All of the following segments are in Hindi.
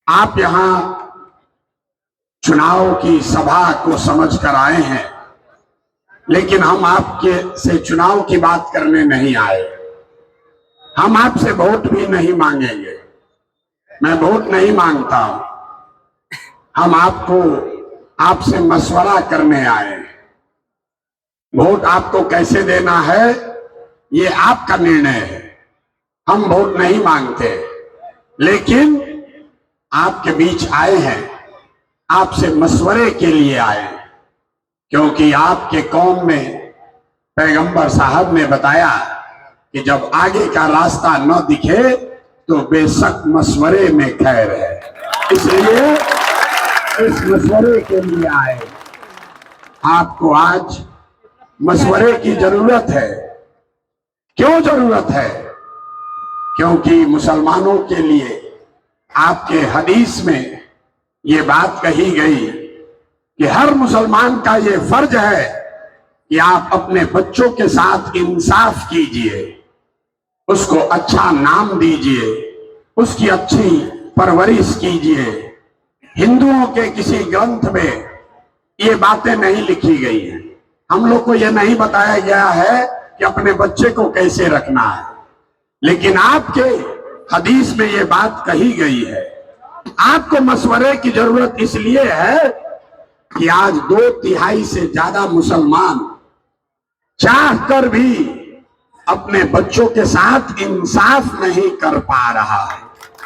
आप यहां चुनाव की सभा को समझ कर आए हैं, लेकिन हम आपके से चुनाव की बात करने नहीं आए। हम आपसे वोट भी नहीं मांगेंगे। मैं वोट नहीं मांगता हूं। हम आपसे मशवरा करने आए हैं। वोट आपको कैसे देना है ये आपका निर्णय है। हम वोट नहीं मांगते, लेकिन आपके बीच आए हैं, आपसे मशवरे के लिए आए हैं, क्योंकि आपके कौम में पैगंबर साहब ने बताया कि जब आगे का रास्ता न दिखे तो बेशक मशवरे में खैर है। इसलिए इस मशवरे के लिए आए। आपको आज मशवरे की जरूरत है। क्यों जरूरत है? क्योंकि मुसलमानों के लिए आपके हदीस में ये बात कही गई कि हर मुसलमान का ये फर्ज है कि आप अपने बच्चों के साथ इंसाफ कीजिए, उसको अच्छा नाम दीजिए, उसकी अच्छी परवरिश कीजिए। हिंदुओं के किसी ग्रंथ में ये बातें नहीं लिखी गई हैं। हम लोग को यह नहीं बताया गया है कि अपने बच्चे को कैसे रखना है, लेकिन आपके हदीस में ये बात कही गई है। आपको मशवरे की जरूरत इसलिए है कि आज 2/3 से ज्यादा मुसलमान चाह कर भी अपने बच्चों के साथ इंसाफ नहीं कर पा रहा है।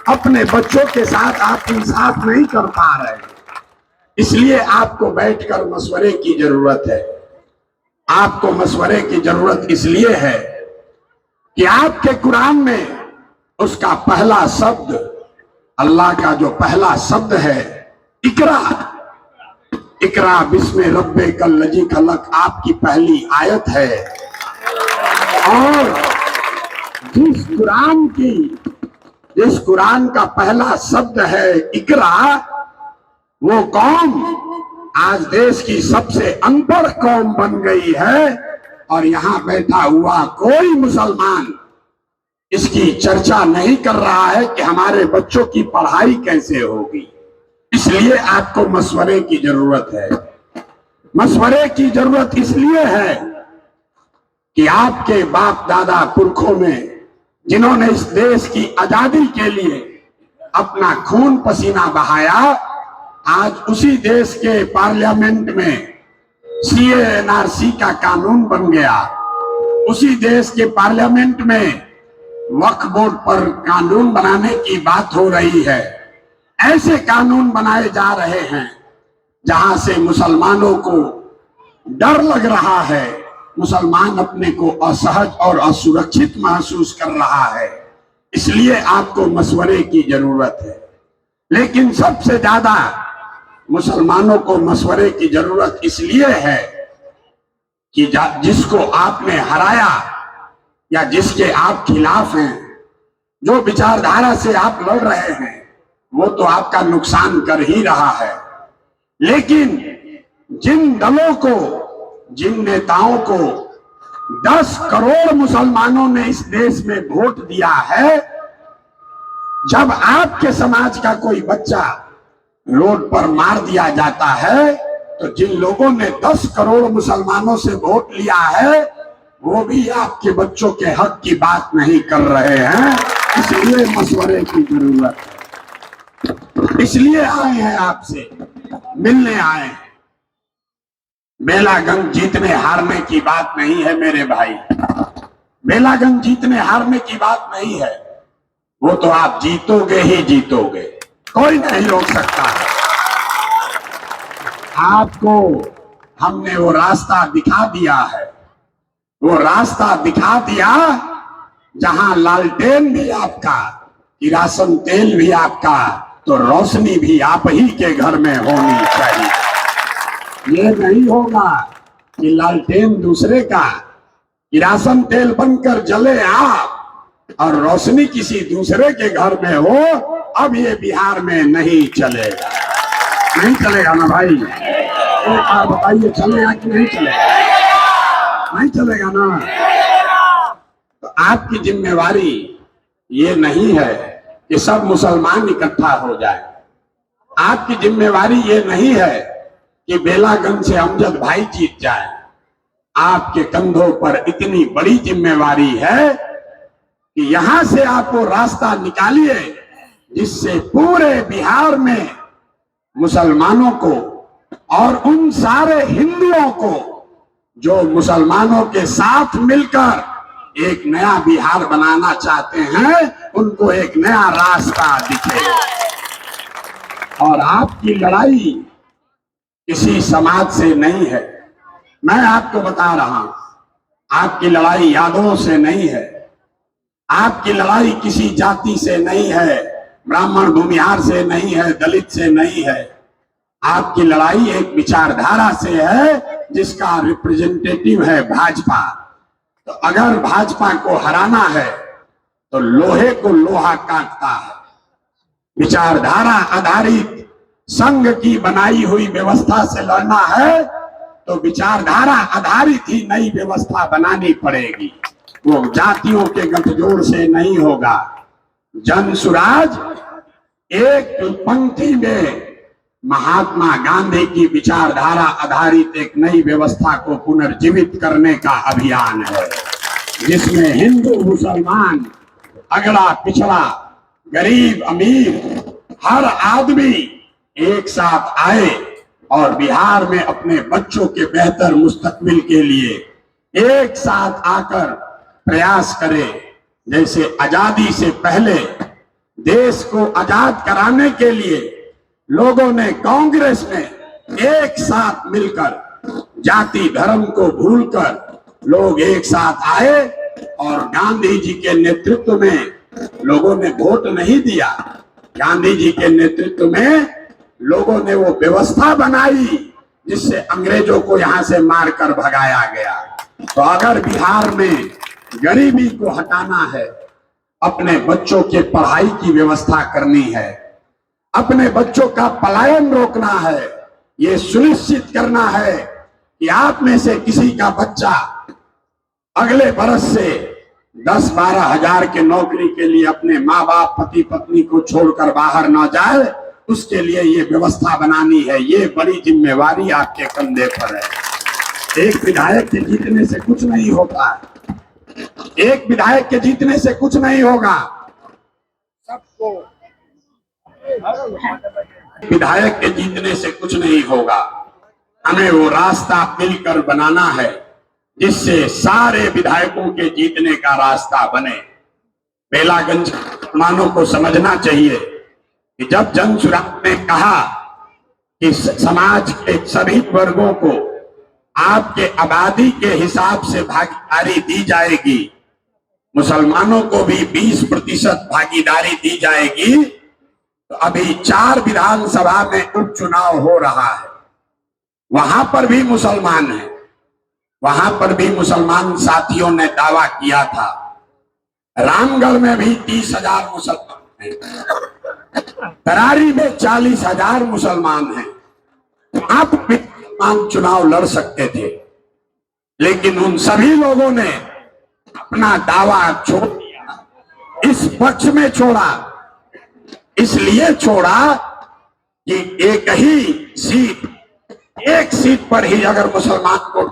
अपने बच्चों के साथ आप इंसाफ नहीं कर पा रहे, इसलिए आपको बैठकर मशवरे की जरूरत है। आपको मशवरे की जरूरत इसलिए है कि आपके कुरान में उसका पहला शब्द, अल्लाह का जो पहला शब्द है इकरा, इकरा बिस्मे रब्बे कल्लजी खलक, आपकी पहली आयत है। और जिस कुरान का पहला शब्द है इकरा, वो कौम आज देश की सबसे अनपढ़ कौम बन गई है। और यहां बैठा हुआ कोई मुसलमान इसकी चर्चा नहीं कर रहा है कि हमारे बच्चों की पढ़ाई कैसे होगी। इसलिए आपको मशवरे की जरूरत है। मशवरे की जरूरत इसलिए है कि आपके बाप दादा पुरखों में जिन्होंने इस देश की आजादी के लिए अपना खून पसीना बहाया, आज उसी देश के पार्लियामेंट में सीए एनआरसी का कानून बन गया। उसी देश के पार्लियामेंट में वक्फ बोर्ड पर कानून बनाने की बात हो रही है। ऐसे कानून बनाए जा रहे हैं जहां से मुसलमानों को डर लग रहा है, मुसलमान अपने को असहज और असुरक्षित महसूस कर रहा है। इसलिए आपको मशवरे की जरूरत है। लेकिन सबसे ज्यादा मुसलमानों को मशवरे की जरूरत इसलिए है कि जिसको आपने हराया या जिसके आप खिलाफ हैं, जो विचारधारा से आप लड़ रहे हैं, वो तो आपका नुकसान कर ही रहा है। लेकिन जिन दलों को, जिन नेताओं को 10 करोड़ मुसलमानों ने इस देश में वोट दिया है, जब आपके समाज का कोई बच्चा रोड पर मार दिया जाता है, तो जिन लोगों ने 10 करोड़ मुसलमानों से वोट लिया है, वो भी आपके बच्चों के हक की बात नहीं कर रहे हैं। इसलिए मशवरे की जरूरत है। इसलिए आए हैं, आपसे मिलने आए हैं। बेलागंज जीतने हारने की बात नहीं है मेरे भाई। बेलागंज जीतने हारने की बात नहीं है। वो तो आप जीतोगे ही जीतोगे, कोई नहीं रोक सकता है आपको। हमने वो रास्ता दिखा दिया है। वो रास्ता दिखा दिया जहां लालटेन भी आपका, किरासन तेल भी आपका, तो रोशनी भी आप ही के घर में होनी चाहिए। ये नहीं होगा कि लालटेन दूसरे का, किरासन तेल बनकर जले आप और रोशनी किसी दूसरे के घर में हो। अब ये बिहार में नहीं चलेगा। नहीं चलेगा ना भाई? एक बार बताइए, चलेगा कि नहीं चलेगा? नहीं चलेगा ना? तो आपकी जिम्मेवारी ये नहीं है कि सब मुसलमान इकट्ठा हो जाए। आपकी जिम्मेवारी ये नहीं है कि बेलागंज से अमजद भाई जीत जाए। आपके कंधों पर इतनी बड़ी जिम्मेवारी है कि यहां से आप वो रास्ता निकालिए जिससे पूरे बिहार में मुसलमानों को और उन सारे हिंदुओं को जो मुसलमानों के साथ मिलकर एक नया बिहार बनाना चाहते हैं, उनको एक नया रास्ता दिखे। और आपकी लड़ाई किसी समाज से नहीं है, मैं आपको बता रहा हूं। आपकी लड़ाई यादवों से नहीं है, आपकी लड़ाई किसी जाति से नहीं है, ब्राह्मण भूमिहार से नहीं है, दलित से नहीं है। आपकी लड़ाई एक विचारधारा से है जिसका रिप्रेजेंटेटिव है भाजपा। तो अगर भाजपा को हराना है तो लोहे को लोहा काटता है। विचारधारा आधारित संघ की बनाई हुई व्यवस्था से लड़ना है तो विचारधारा आधारित ही नई व्यवस्था बनानी पड़ेगी। वो जातियों के गठजोड़ से नहीं होगा। जन सुराज एक पंक्ति में महात्मा गांधी की विचारधारा आधारित एक नई व्यवस्था को पुनर्जीवित करने का अभियान है, जिसमें हिंदू मुसलमान, अगड़ा पिछड़ा, गरीब अमीर, हर आदमी एक साथ आए और बिहार में अपने बच्चों के बेहतर मुस्तकबिल के लिए एक साथ आकर प्रयास करे। जैसे आजादी से पहले देश को आजाद कराने के लिए लोगों ने कांग्रेस में एक साथ मिलकर जाति धर्म को भूलकर लोग एक साथ आए और गांधी जी के नेतृत्व में लोगों ने वोट नहीं दिया। गांधी जी के नेतृत्व में लोगों ने वो व्यवस्था बनाई जिससे अंग्रेजों को यहां से मारकर भगाया गया। तो अगर बिहार में गरीबी को हटाना है, अपने बच्चों के पढ़ाई की व्यवस्था करनी है, अपने बच्चों का पलायन रोकना है, ये सुनिश्चित करना है कि आप में से किसी का बच्चा अगले बरस से 10-12 हजार के नौकरी के लिए अपने माँ बाप पति पत्नी को छोड़कर बाहर न जाए, उसके लिए ये व्यवस्था बनानी है। ये बड़ी जिम्मेवारी आपके कंधे पर है। एक विधायक के जीतने से कुछ नहीं होता है, एक विधायक के जीतने से कुछ नहीं होगा। सबको विधायक के जीतने से कुछ नहीं होगा। हमें वो रास्ता मिलकर बनाना है जिससे सारे विधायकों के जीतने का रास्ता बने। बेलागंज मुसलमानों को समझना चाहिए कि जब जन सुराज ने कहा कि समाज के सभी वर्गों को आपके आबादी के हिसाब से भागीदारी दी जाएगी, मुसलमानों को भी 20% भागीदारी दी जाएगी। तो अभी 4 विधानसभा में उपचुनाव हो रहा है, वहां पर भी मुसलमान हैं, वहां पर भी मुसलमान साथियों ने दावा किया था। रामगढ़ में भी 30,000 मुसलमान हैं, तरारी में 40,000 मुसलमान हैं। आप भी मुसलमान चुनाव लड़ सकते थे, लेकिन उन सभी लोगों ने अपना दावा छोड़ दिया। इस पक्ष में छोड़ा, इसलिए छोड़ा कि एक ही सीट, एक सीट पर ही अगर मुसलमान को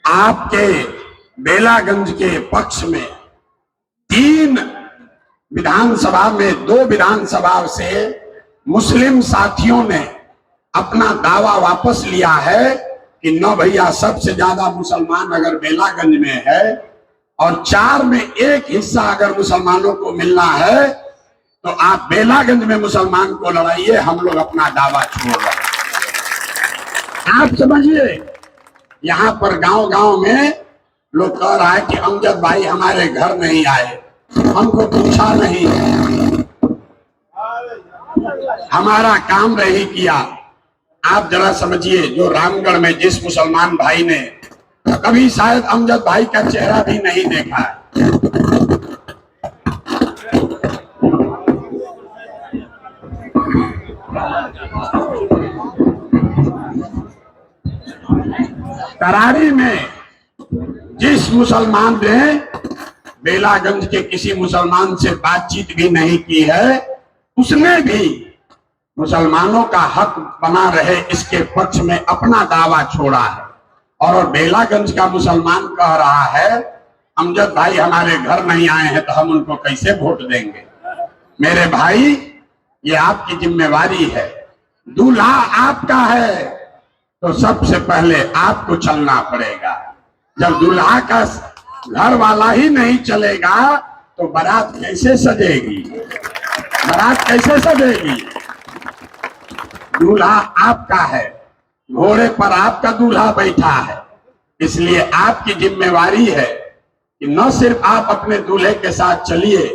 आपके बेलागंज के पक्ष में 3 विधानसभा में 2 विधानसभा से मुस्लिम साथियों ने अपना दावा वापस लिया है कि न भैया, सबसे ज्यादा मुसलमान अगर बेलागंज में है और 4 में 1 हिस्सा अगर मुसलमानों को मिलना है तो आप बेलागंज में मुसलमान को लड़ाइए, हम लोग अपना दावा छोड़ रहे हैं। आप समझिए, यहाँ पर गांव-गांव में लोग कह रहा है कि अमजद भाई हमारे घर नहीं आए, हमको पूछा नहीं, हमारा काम नहीं किया। आप जरा समझिए, जो रामगढ़ में जिस मुसलमान भाई ने कभी शायद अमजद भाई का चेहरा भी नहीं देखा है, तरारी में जिस मुसलमान ने बेलागंज के किसी मुसलमान से बातचीत भी नहीं की है, उसने भी मुसलमानों का हक बना रहे इसके पक्ष में अपना दावा छोड़ा है। और बेलागंज का मुसलमान कह रहा है अमजद भाई हमारे घर नहीं आए हैं तो हम उनको कैसे वोट देंगे। मेरे भाई, ये आपकी जिम्मेवारी है, दूल्हा आपका है तो सबसे पहले आपको चलना पड़ेगा। जब दूल्हा का घर वाला ही नहीं चलेगा तो बारात कैसे सजेगी? बारात कैसे सजेगी? दूल्हा आपका है, घोड़े पर आपका दूल्हा बैठा है, इसलिए आपकी जिम्मेवारी है कि न सिर्फ आप अपने दूल्हे के साथ चलिए,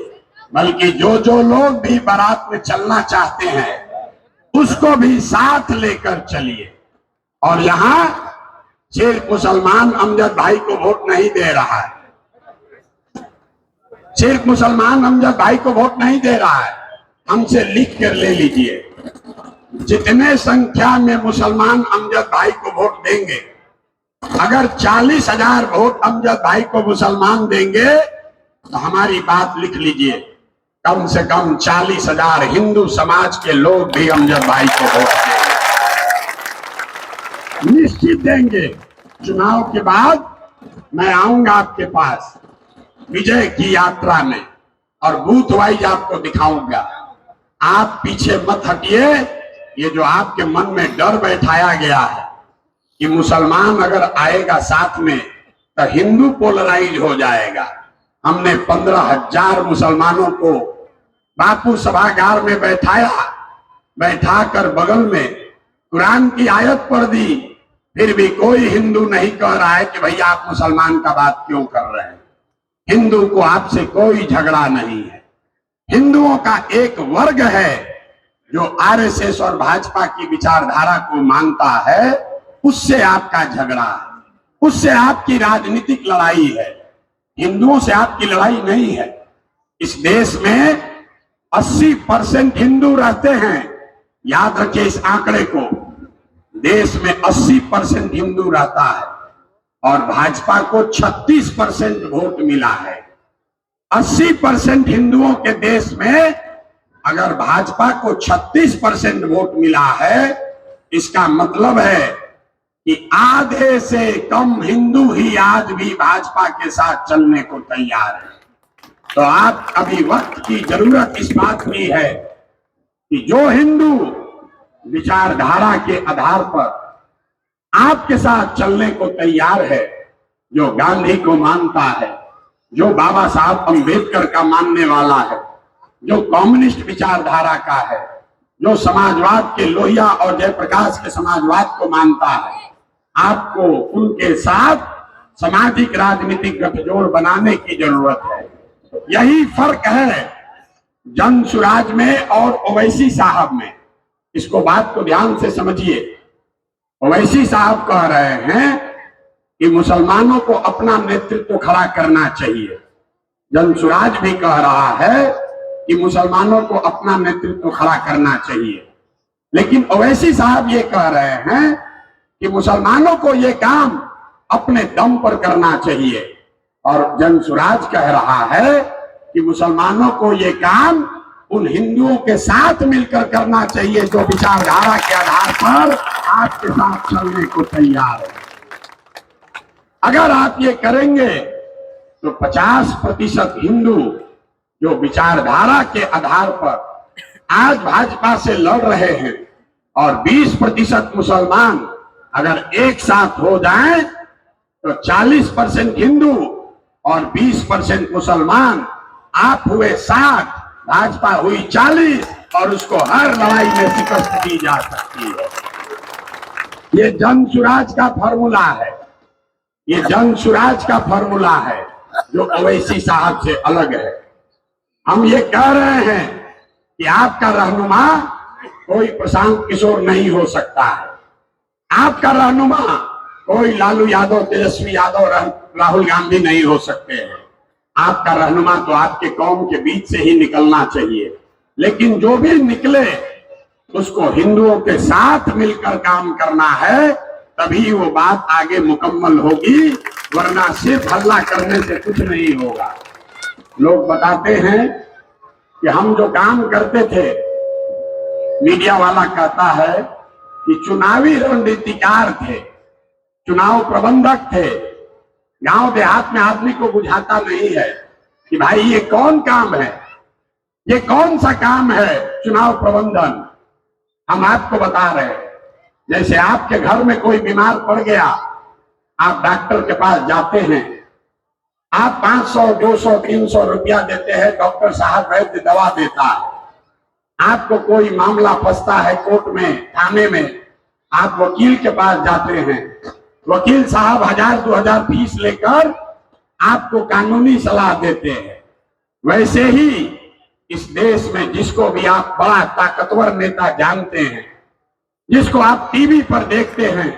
बल्कि जो जो लोग भी बारात में चलना चाहते हैं उसको भी साथ लेकर चलिए। और यहाँ सिर्फ मुसलमान अमजद भाई को वोट नहीं दे रहा है, सिर्फ मुसलमान अमजद भाई को वोट नहीं दे रहा है, हमसे लिख कर ले लीजिए, जितने संख्या में मुसलमान अमजद भाई को वोट देंगे, अगर 40,000 वोट अमजद भाई को मुसलमान देंगे तो हमारी बात लिख लीजिए, कम से कम 40,000 हिंदू समाज के लोग भी अमजद भाई को वोट देंगे, निश्चित देंगे। चुनाव के बाद मैं आऊंगा आपके पास विजय की यात्रा में और बूथ वाइज आपको दिखाऊंगा। आप पीछे मत हटिए। ये जो आपके मन में डर बैठाया गया है कि मुसलमान अगर आएगा साथ में तो हिंदू पोलराइज हो जाएगा। हमने 15,000 मुसलमानों को बापू सभागार में बैठाकर बगल में कुरान की आयत पढ़ दी, फिर भी कोई हिंदू नहीं कह रहा है कि भैया आप मुसलमान का बात क्यों कर रहे हैं। हिंदू को आपसे कोई झगड़ा नहीं है। हिंदुओं का एक वर्ग है जो आरएसएस और भाजपा की विचारधारा को मानता है, उससे आपका झगड़ा है, उससे आपकी राजनीतिक लड़ाई है। हिंदुओं से आपकी लड़ाई नहीं है। इस देश में 80% हिंदू रहते हैं, याद रखिए इस आंकड़े को। देश में 80% हिंदू रहता है और भाजपा को 36% वोट मिला है। 80% हिंदुओं के देश में अगर भाजपा को 36% वोट मिला है, इसका मतलब है कि आधे से कम हिंदू ही आज भी भाजपा के साथ चलने को तैयार है। तो आप अभी वक्त की जरूरत इस बात की है कि जो हिंदू विचारधारा के आधार पर आपके साथ चलने को तैयार है, जो गांधी को मानता है, जो बाबा साहब अंबेडकर का मानने वाला है, जो कम्युनिस्ट विचारधारा का है, जो समाजवाद के लोहिया और जयप्रकाश के समाजवाद को मानता है, आपको उनके साथ सामाजिक राजनीतिक गठजोड़ बनाने की जरूरत है। यही फर्क है जन सुराज में और ओवैसी साहब में। इसको बात को ध्यान से समझिए। ओवैसी साहब कह रहे हैं कि मुसलमानों को अपना नेतृत्व खड़ा करना चाहिए। जनसुराज भी कह रहा है कि मुसलमानों को अपना नेतृत्व खड़ा करना चाहिए। लेकिन ओवैसी साहब ये कह रहे हैं कि मुसलमानों को ये काम अपने दम पर करना चाहिए, और जनसुराज कह रहा है कि मुसलमानों को ये काम उन हिंदुओं के साथ मिलकर करना चाहिए जो विचारधारा के आधार पर आपके साथ चलने को तैयार है। अगर आप ये करेंगे तो 50% हिंदू जो विचारधारा के आधार पर आज भाजपा से लड़ रहे हैं और 20% मुसलमान अगर एक साथ हो जाएं तो 40% हिंदू और 20% मुसलमान, आप हुए 60, भाजपा हुई 40, और उसको हर लड़ाई में शिकस्त दी जा सकती है। ये जनसुराज का फॉर्मूला है, ये जनसुराज का फॉर्मूला है जो ओवैसी साहब से अलग है। हम ये कह रहे हैं कि आपका रहनुमा कोई प्रशांत किशोर नहीं हो सकता है, आपका रहनुमा कोई लालू यादव, तेजस्वी यादव, राहुल गांधी नहीं हो सकते हैं। आपका रहनुमा तो आपके कौम के बीच से ही निकलना चाहिए। लेकिन जो भी निकले उसको हिंदुओं के साथ मिलकर काम करना है, तभी वो बात आगे मुकम्मल होगी। वरना सिर्फ हल्ला करने से कुछ नहीं होगा। लोग बताते हैं कि हम जो काम करते थे, मीडिया वाला कहता है कि चुनावी रणनीतिकार थे, चुनाव प्रबंधक थे। गांव देहात में आदमी को बुझाता नहीं है कि भाई ये कौन काम है, ये कौन सा काम है चुनाव प्रबंधन। हम आपको बता रहे हैं, जैसे आपके घर में कोई बीमार पड़ गया, आप डॉक्टर के पास जाते हैं, आप 500, 200, 300 रुपया देते हैं, डॉक्टर साहब वैद्य दवा देता है। आपको कोई मामला फंसता है कोर्ट में, थाने में, आप वकील के पास जाते हैं, वकील साहब 1000-2000 फीस लेकर आपको कानूनी सलाह देते हैं। वैसे ही इस देश में जिसको भी आप बड़ा ताकतवर नेता जानते हैं, जिसको आप टीवी पर देखते हैं,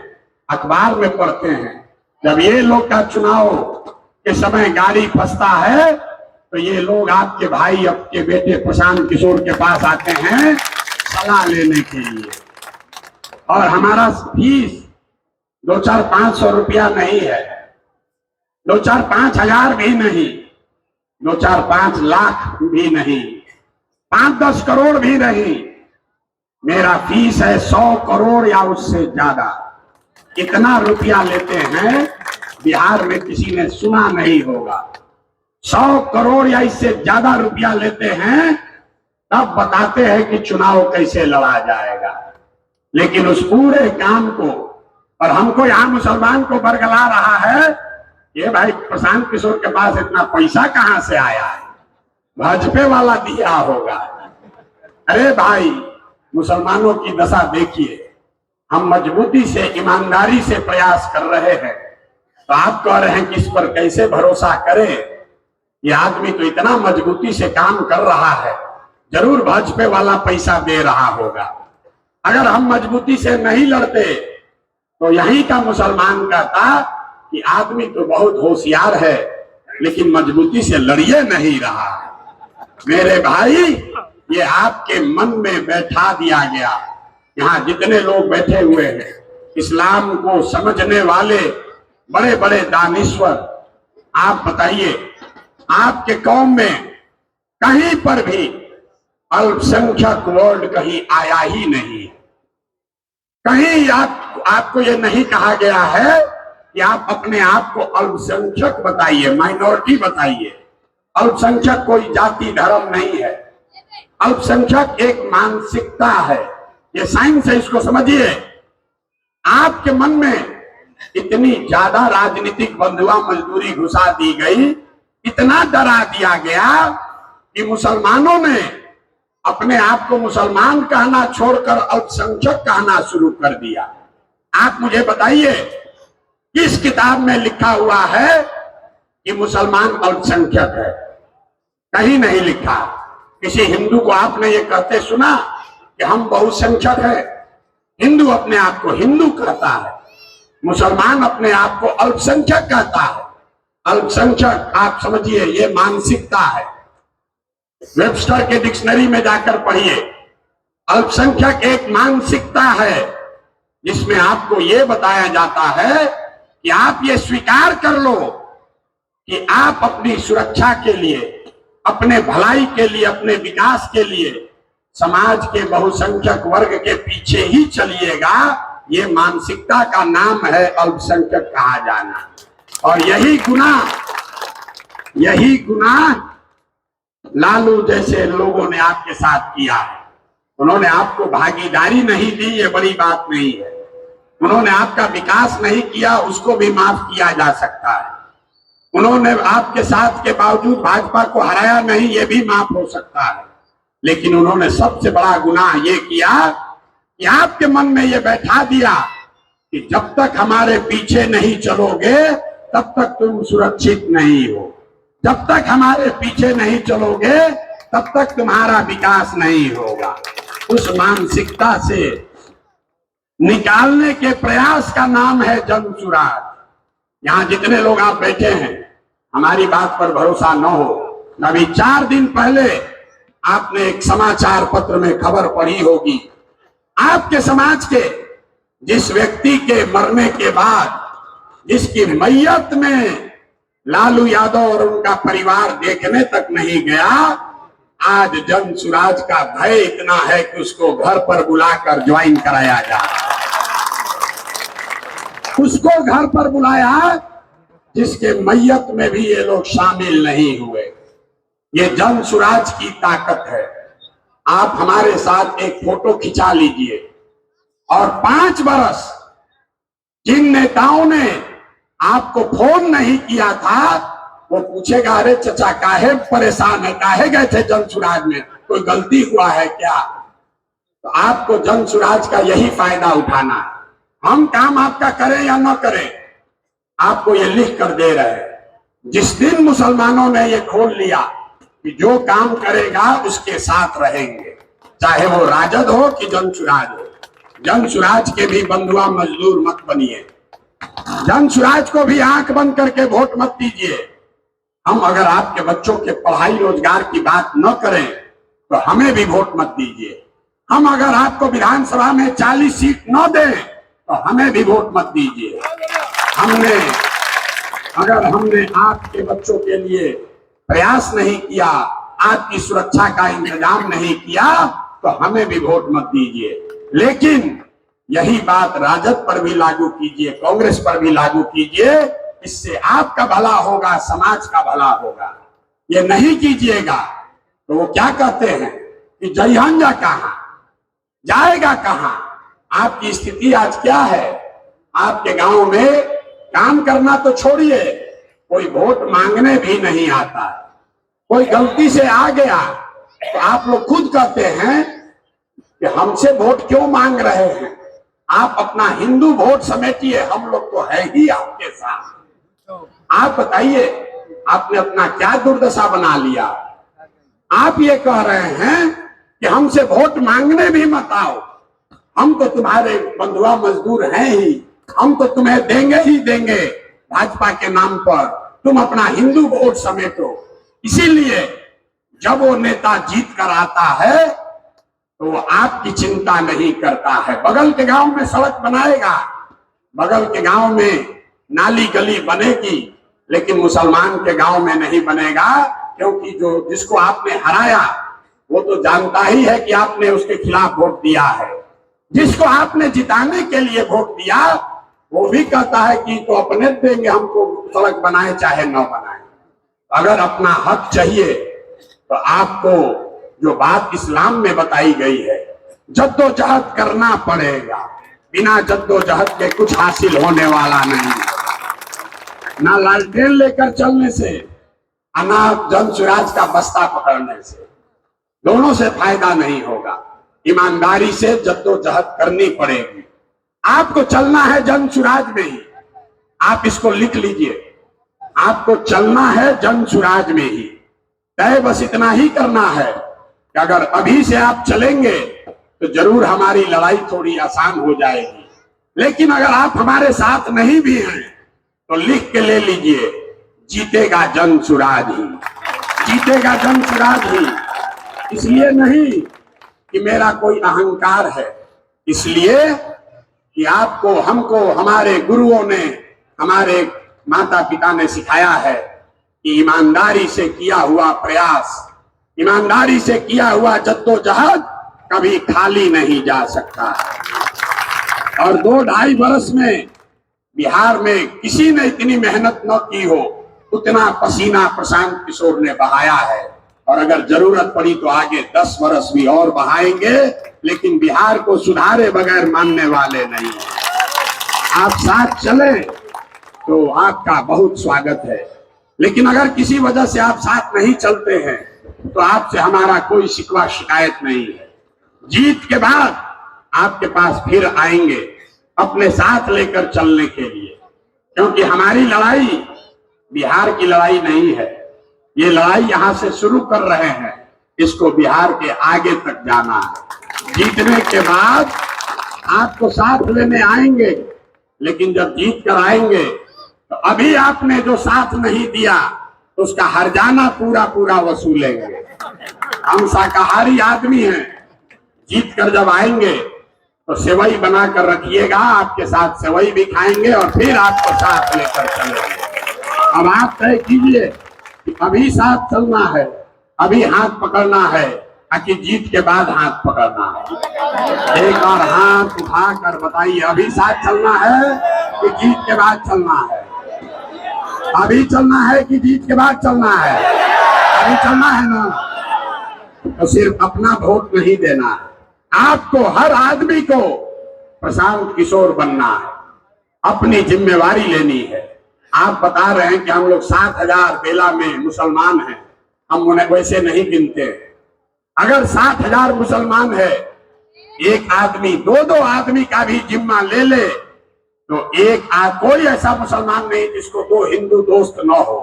अखबार में पढ़ते हैं, जब ये लोग का चुनाव के समय गाड़ी फंसता है तो ये लोग आपके भाई, आपके बेटे प्रशांत किशोर के पास आते हैं सलाह लेने के लिए। और हमारा फीस 2-4-500 रुपया नहीं है, 2-4-5 हजार भी नहीं, 2-4-5 लाख भी नहीं, 5-10 करोड़ भी नहीं। मेरा फीस है 100 करोड़ या उससे ज्यादा। इतना रुपया लेते हैं बिहार में किसी ने सुना नहीं होगा। 100 करोड़ या इससे ज्यादा रुपया लेते हैं, तब बताते हैं कि चुनाव कैसे लड़ा जाएगा। लेकिन उस पूरे काम को, और हमको यहां मुसलमान को बरगला रहा है, ये भाई प्रशांत किशोर के पास इतना पैसा कहां से आया है, भाजपा वाला दिया होगा। अरे भाई, मुसलमानों की दशा देखिए। हम मजबूती से, ईमानदारी से प्रयास कर रहे हैं, तो आप कह रहे हैं कि इस पर कैसे भरोसा करें। ये आदमी तो इतना मजबूती से काम कर रहा है, जरूर भाजपा वाला पैसा दे रहा होगा। अगर हम मजबूती से नहीं लड़ते तो यहीं का मुसलमान कहता कि आदमी तो बहुत होशियार है, लेकिन मजबूती से लड़िए नहीं रहा। मेरे भाई, ये आपके मन में बैठा दिया गया। यहाँ जितने लोग बैठे हुए हैं, इस्लाम को समझने वाले बड़े बड़े दानिश्वर, आप बताइए, आपके कौम में कहीं पर भी अल्पसंख्यक वर्ड कहीं आया ही नहीं। कहीं आपको ये नहीं कहा गया है कि आप अपने आप को अल्पसंख्यक बताइए, माइनॉरिटी बताइए। अल्पसंख्यक कोई जाति धर्म नहीं है, अल्पसंख्यक एक मानसिकता है। ये साइंस है, इसको समझिए। आपके मन में इतनी ज्यादा राजनीतिक बंधुआ मजदूरी घुसा दी गई, इतना डरा दिया गया कि मुसलमानों ने अपने आप को मुसलमान कहना छोड़कर अल्पसंख्यक कहना शुरू कर दिया। आप मुझे बताइए, किस किताब में लिखा हुआ है कि मुसलमान अल्पसंख्यक है? कहीं नहीं लिखा। किसी हिंदू को आपने ये कहते सुना कि हम बहुसंख्यक है? हिंदू अपने आप को हिंदू कहता है, मुसलमान अपने आप को अल्पसंख्यक कहता है। अल्पसंख्यक, आप समझिए, ये मानसिकता है। वेबस्टर के डिक्शनरी में जाकर पढ़िए। अल्पसंख्यक एक मानसिकता है जिसमें आपको ये बताया जाता है कि आप ये स्वीकार कर लो कि आप अपनी सुरक्षा के लिए, अपने भलाई के लिए, अपने विकास के लिए समाज के बहुसंख्यक वर्ग के पीछे ही चलिएगा। ये मानसिकता का नाम है अल्पसंख्यक कहा जाना। और यही गुनाह लालू जैसे लोगों ने आपके साथ किया है। उन्होंने आपको भागीदारी नहीं दी, ये बड़ी बात नहीं है। उन्होंने आपका विकास नहीं किया, उसको भी माफ किया जा सकता है। उन्होंने आपके साथ के बावजूद भाजपा को हराया नहीं, ये भी माफ हो सकता है। लेकिन उन्होंने सबसे बड़ा गुनाह ये किया कि आपके मन में ये बैठा दिया कि जब तक हमारे पीछे नहीं चलोगे तब तक तुम सुरक्षित नहीं हो, जब तक हमारे पीछे नहीं चलोगे तब तक तुम्हारा विकास नहीं होगा। उस मानसिकता से निकालने के प्रयास का नाम है जनसुराज। यहां जितने लोग आप बैठे हैं, हमारी बात पर भरोसा न हो, अभी 4 दिन पहले आपने एक समाचार पत्र में खबर पढ़ी होगी, आपके समाज के जिस व्यक्ति के मरने के बाद जिसकी मैयत में लालू यादव और उनका परिवार देखने तक नहीं गया, आज जन सुराज का भय इतना है कि उसको घर पर बुलाकर ज्वाइन कराया जा रहा है। उसको घर पर बुलाया जिसके मैयत में भी ये लोग शामिल नहीं हुए। ये जन सुराज की ताकत है। आप हमारे साथ एक फोटो खिंचा लीजिए और 5 बरस जिन नेताओं ने आपको फोन नहीं किया था, वो पूछेगा अरे चचा काहे परेशान है, काहे गए थे जन सुराज में, कोई गलती हुआ है क्या? तो आपको जन सुराज का यही फायदा उठाना है। हम काम आपका करें या न करें, आपको ये लिख कर दे रहे हैं। जिस दिन मुसलमानों ने ये खोल लिया कि जो काम करेगा उसके साथ रहेंगे, चाहे वो राजद हो कि जन सुराज हो, जन सुराज के भी बंधुआ मजदूर मत बनिए। जन सुराज को भी आंख बंद करके वोट मत दीजिए। हम अगर आपके बच्चों के पढ़ाई रोजगार की बात न करें तो हमें भी वोट मत दीजिए। हम अगर आपको विधानसभा में 40 सीट न दें तो हमें भी वोट मत दीजिए। अगर हमने आपके बच्चों के लिए प्रयास नहीं किया, आपकी सुरक्षा का इंतजाम नहीं किया तो हमें भी वोट मत दीजिए। लेकिन यही बात राजद पर भी लागू कीजिए, कांग्रेस पर भी लागू कीजिए। इससे आपका भला होगा, समाज का भला होगा। ये नहीं कीजिएगा तो वो क्या कहते हैं कि जयहंजा कहां जाएगा, कहां? आपकी स्थिति आज क्या है? आपके गांव में काम करना तो छोड़िए, कोई वोट मांगने भी नहीं आता। कोई गलती से आ गया तो आप लोग खुद कहते हैं कि हमसे वोट क्यों मांग रहे हैं। आप अपना हिंदू वोट समेटिए, हम लोग तो है ही आपके साथ। आप बताइए आपने अपना क्या दुर्दशा बना लिया। आप ये कह रहे हैं कि हमसे वोट मांगने भी मत आओ, हम तो तुम्हारे बंधुआ मजदूर हैं ही, हम तो तुम्हें देंगे ही देंगे भाजपा के नाम पर, तुम अपना हिंदू वोट समेटो। इसीलिए जब वो नेता जीत कर आता है तो वो आपकी चिंता नहीं करता है। बगल के गांव में सड़क बनाएगा, बगल के गांव में नाली गली बनेगी, लेकिन मुसलमान के गांव में नहीं बनेगा, क्योंकि जिसको आपने हराया वो तो जानता ही है कि आपने उसके खिलाफ वोट दिया है। जिसको आपने जिताने के लिए वोट दिया वो भी कहता है कि तो अपने देंगे, हमको सड़क बनाए चाहे न बनाए। अगर अपना हक चाहिए तो आपको जो बात इस्लाम में बताई गई है, जद्दोजहद करना पड़ेगा। बिना जद्दोजहद के कुछ हासिल होने वाला नहीं। ना लालटेन लेकर चलने से, ना जन सुराज का बस्ता पकड़ने से, दोनों से फायदा नहीं होगा। ईमानदारी से जद्दोजहद करनी पड़ेगी। आपको चलना है जन सुराज में ही, आप इसको लिख लीजिए। आपको चलना है जन सुराज में ही। तय बस इतना ही करना है कि अगर अभी से आप चलेंगे तो जरूर हमारी लड़ाई थोड़ी आसान हो जाएगी। लेकिन अगर आप हमारे साथ नहीं भी हैं तो लिख के ले लीजिए, जीतेगा जन सुराज ही, जीतेगा जन सुराज ही। इसलिए नहीं कि मेरा कोई अहंकार है, इसलिए कि आपको, हमको, हमारे गुरुओं ने, हमारे माता पिता ने सिखाया है कि ईमानदारी से किया हुआ प्रयास, ईमानदारी से किया हुआ जद्दोजहद कभी खाली नहीं जा सकता। और 2-2.5 बरस में बिहार में किसी ने इतनी मेहनत न की हो, उतना पसीना प्रशांत किशोर ने बहाया है। और अगर जरूरत पड़ी तो आगे 10 बरस भी और बहाएंगे, लेकिन बिहार को सुधारे बगैर मानने वाले नहीं। आप साथ चले तो आपका बहुत स्वागत है, लेकिन अगर किसी वजह से आप साथ नहीं चलते हैं तो आपसे हमारा कोई शिकवा शिकायत नहीं है। जीत के बाद आपके पास फिर आएंगे अपने साथ लेकर चलने के लिए, क्योंकि हमारी लड़ाई बिहार की लड़ाई नहीं है। ये लड़ाई यहां से शुरू कर रहे हैं, इसको बिहार के आगे तक जाना है। जीतने के बाद आपको साथ लेने आएंगे, लेकिन जब जीत कर आएंगे तो अभी आपने जो साथ नहीं दिया तो उसका हर्जाना पूरा पूरा वसूलेंगे। हम शाकाहारी आदमी हैं, जीत कर जब आएंगे तो सेवई बनाकर रखिएगा, आपके साथ सेवई भी खाएंगे और फिर आपको साथ लेकर चलेंगे। अब आप तय कीजिए कि अभी साथ चलना है, अभी हाथ पकड़ना है, कि जीत के बाद हाथ पकड़ना है। एक बार हाथ उठाकर बताइए, अभी साथ चलना है कि जीत के बाद चलना है? अभी चलना है कि जीत के बाद चलना है? अभी चलना है ना। तो सिर्फ अपना वोट नहीं देना है, आपको हर आदमी को प्रशांत किशोर बनना है, अपनी जिम्मेवारी लेनी है। आप बता रहे हैं कि हम लोग 7,000 बेला में मुसलमान हैं, हम उन्हें वैसे नहीं गिनते। अगर 7,000 मुसलमान है, एक आदमी दो आदमी का भी जिम्मा ले ले तो कोई ऐसा मुसलमान नहीं जिसको 2 हिंदू दोस्त न हो।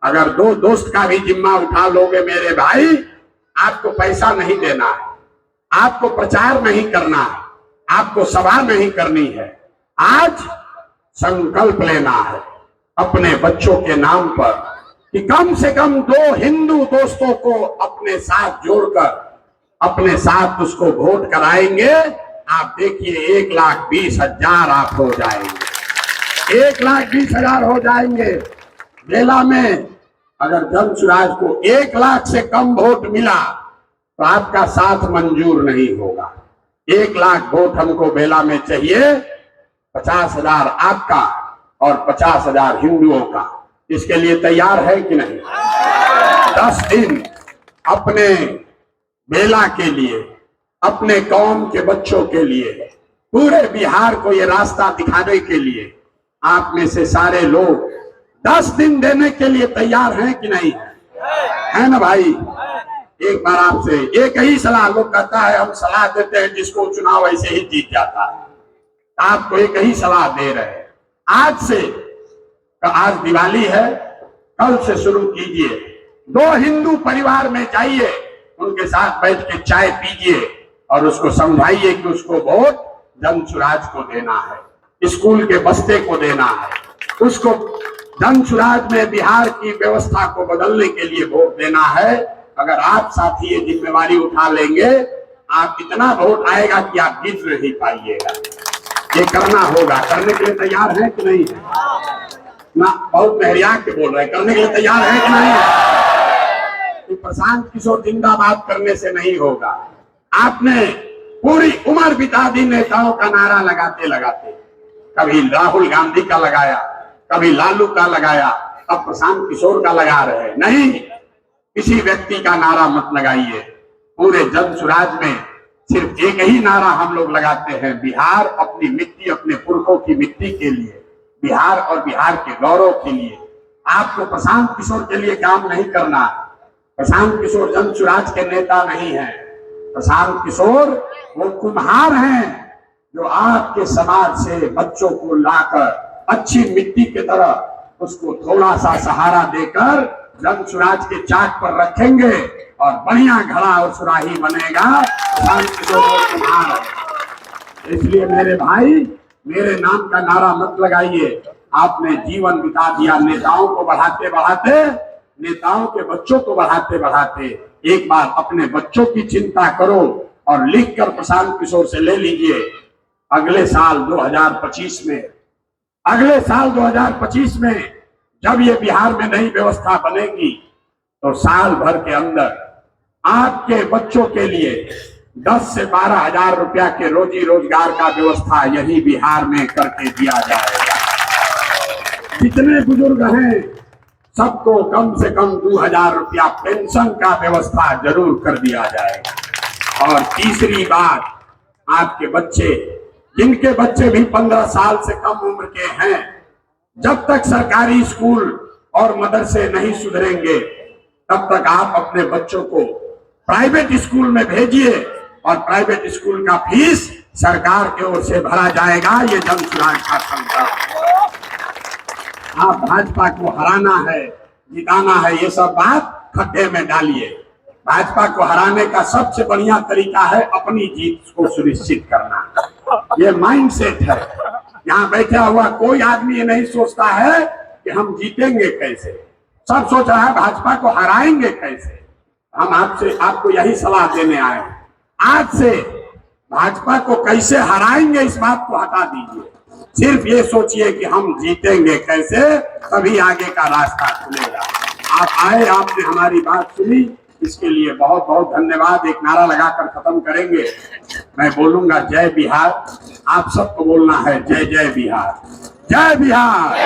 अगर 2 दोस्त का भी जिम्मा उठा लोगे मेरे भाई, आपको पैसा नहीं देना है, आपको प्रचार नहीं करना है, आपको सभा नहीं करनी है। आज संकल्प लेना है अपने बच्चों के नाम पर कि कम से कम 2 हिंदू दोस्तों को अपने साथ जोड़कर अपने साथ उसको वोट कराएंगे। आप देखिए 1,20,000 आप हो जाएंगे, 1,20,000 हो जाएंगे। बेला में अगर जनसुराज को 1 लाख से कम वोट मिला तो आपका साथ मंजूर नहीं होगा। 1 लाख वोट हमको बेला में चाहिए, 50,000 आपका और 50,000 हिंदुओं का। इसके लिए तैयार है कि नहीं? 10 दिन अपने बेला के लिए, अपने कौम के बच्चों के लिए, पूरे बिहार को ये रास्ता दिखाने के लिए आप में से सारे लोग 10 दिन देने के लिए तैयार हैं कि नहीं है ना भाई? एक बार आपसे एक ही सलाह, लोग कहता है हम सलाह देते हैं जिसको चुनाव ऐसे ही जीत जाता है। आपको एक ही सलाह दे रहे हैं, आज दिवाली है, कल से शुरू कीजिए। 2 हिंदू परिवार में जाइए, उनके साथ बैठ के चाय पीजिए और उसको समझाइए कि उसको वोट जनसुराज को देना है, स्कूल के बस्ते को देना है, उसको जनसुराज में बिहार की व्यवस्था को बदलने के लिए वोट देना है। अगर आप साथी ये जिम्मेवारी उठा लेंगे, आप इतना वोट आएगा कि आप जीत नहीं पाइएगा। ये करना होगा। करने के लिए तैयार है कि नहीं है? ना बहुत मेहरिया के बोल रहे हैं, करने के लिए तैयार है कि नहीं है? तो प्रशांत किशोर जिंदाबाद करने से नहीं होगा। आपने पूरी उम्र बिता दी नेताओं का नारा लगाते लगाते, कभी राहुल गांधी का लगाया, कभी लालू का लगाया, अब प्रशांत किशोर का लगा रहे। नहीं, किसी व्यक्ति का नारा मत लगाइए। पूरे जनसुराज में सिर्फ एक ही नारा हम लोग लगाते हैं, बिहार अपनी मिट्टी, अपने पुरखों की मिट्टी के लिए, बिहार और बिहार के गौरव के लिए। आपको प्रशांत किशोर के लिए काम नहीं करना। प्रशांत किशोर जनसुराज के नेता नहीं है। प्रशांत किशोर वो कुम्हार हैं जो आपके समाज से बच्चों को लाकर अच्छी मिट्टी की तरह उसको थोड़ा सा सहारा देकर जनसुराज के चाक पर रखेंगे और बढ़िया घड़ा और सुराही बनेगा। प्रशांत किशोर कुम्हार है। इसलिए मेरे भाई, मेरे नाम का नारा मत लगाइए। आपने जीवन बिता दिया नेताओं को बढ़ाते बढ़ाते, नेताओं के बच्चों को बढ़ाते बढ़ाते। एक बार अपने बच्चों की चिंता करो और लिखकर प्रशांत किशोर से ले लीजिए। अगले साल 2025 में जब ये बिहार में नई व्यवस्था बनेगी तो साल भर के अंदर आपके बच्चों के लिए 10 से 12,000 रुपया के रोजी रोजगार का व्यवस्था यही बिहार में करके दिया जाएगा। जितने बुजुर्ग हैं सबको कम से कम 2,000 रुपया पेंशन का व्यवस्था जरूर कर दिया जाएगा। और तीसरी बात, आपके बच्चे, जिनके बच्चे भी 15 साल से कम उम्र के हैं, जब तक सरकारी स्कूल और मदरसे नहीं सुधरेंगे तब तक आप अपने बच्चों को प्राइवेट स्कूल में भेजिए और प्राइवेट स्कूल का फीस सरकार की ओर से भरा जाएगा। ये जनसुराज का संकल्प है। आप भाजपा को हराना है, जिताना है, ये सब बात खड्डे में डालिए। भाजपा को हराने का सबसे बढ़िया तरीका है अपनी जीत को सुनिश्चित करना। ये माइंडसेट है। यहाँ बैठा हुआ कोई आदमी ये नहीं सोचता है कि हम जीतेंगे कैसे, सब सोच रहा है भाजपा को हराएंगे कैसे। हम आपको यही सलाह देने आए हैं। आज से भाजपा को कैसे हराएंगे इस बात को हटा दीजिए, सिर्फ ये सोचिए कि हम जीतेंगे कैसे, तभी आगे का रास्ता खुलेगा। आप आए, आपने हमारी बात सुनी, इसके लिए बहुत बहुत धन्यवाद। एक नारा लगाकर खत्म करेंगे। मैं बोलूंगा जय बिहार, आप सबको बोलना है जय जय बिहार, जय बिहार।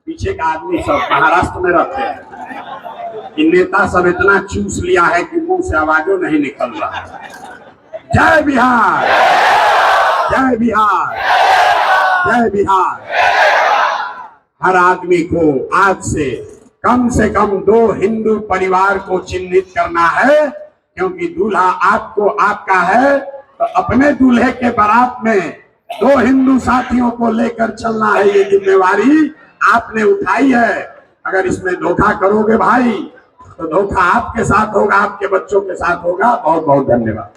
पीछे का आदमी सब महाराष्ट्र में रहते हैं, इन नेता सब इतना चूस लिया है कि मुंह से आवाजों नहीं निकल रहा। जय बिहार, जय बिहार, जय बिहार। हर आदमी को आज से कम 2 हिंदू परिवार को चिन्हित करना है, क्योंकि दूल्हा आपको आपका है, तो अपने दूल्हे के बारात में 2 हिंदू साथियों को लेकर चलना है। ये जिम्मेवारी आपने उठाई है। अगर इसमें धोखा करोगे भाई, तो धोखा आपके साथ होगा, आपके बच्चों के साथ होगा। बहुत बहुत धन्यवाद।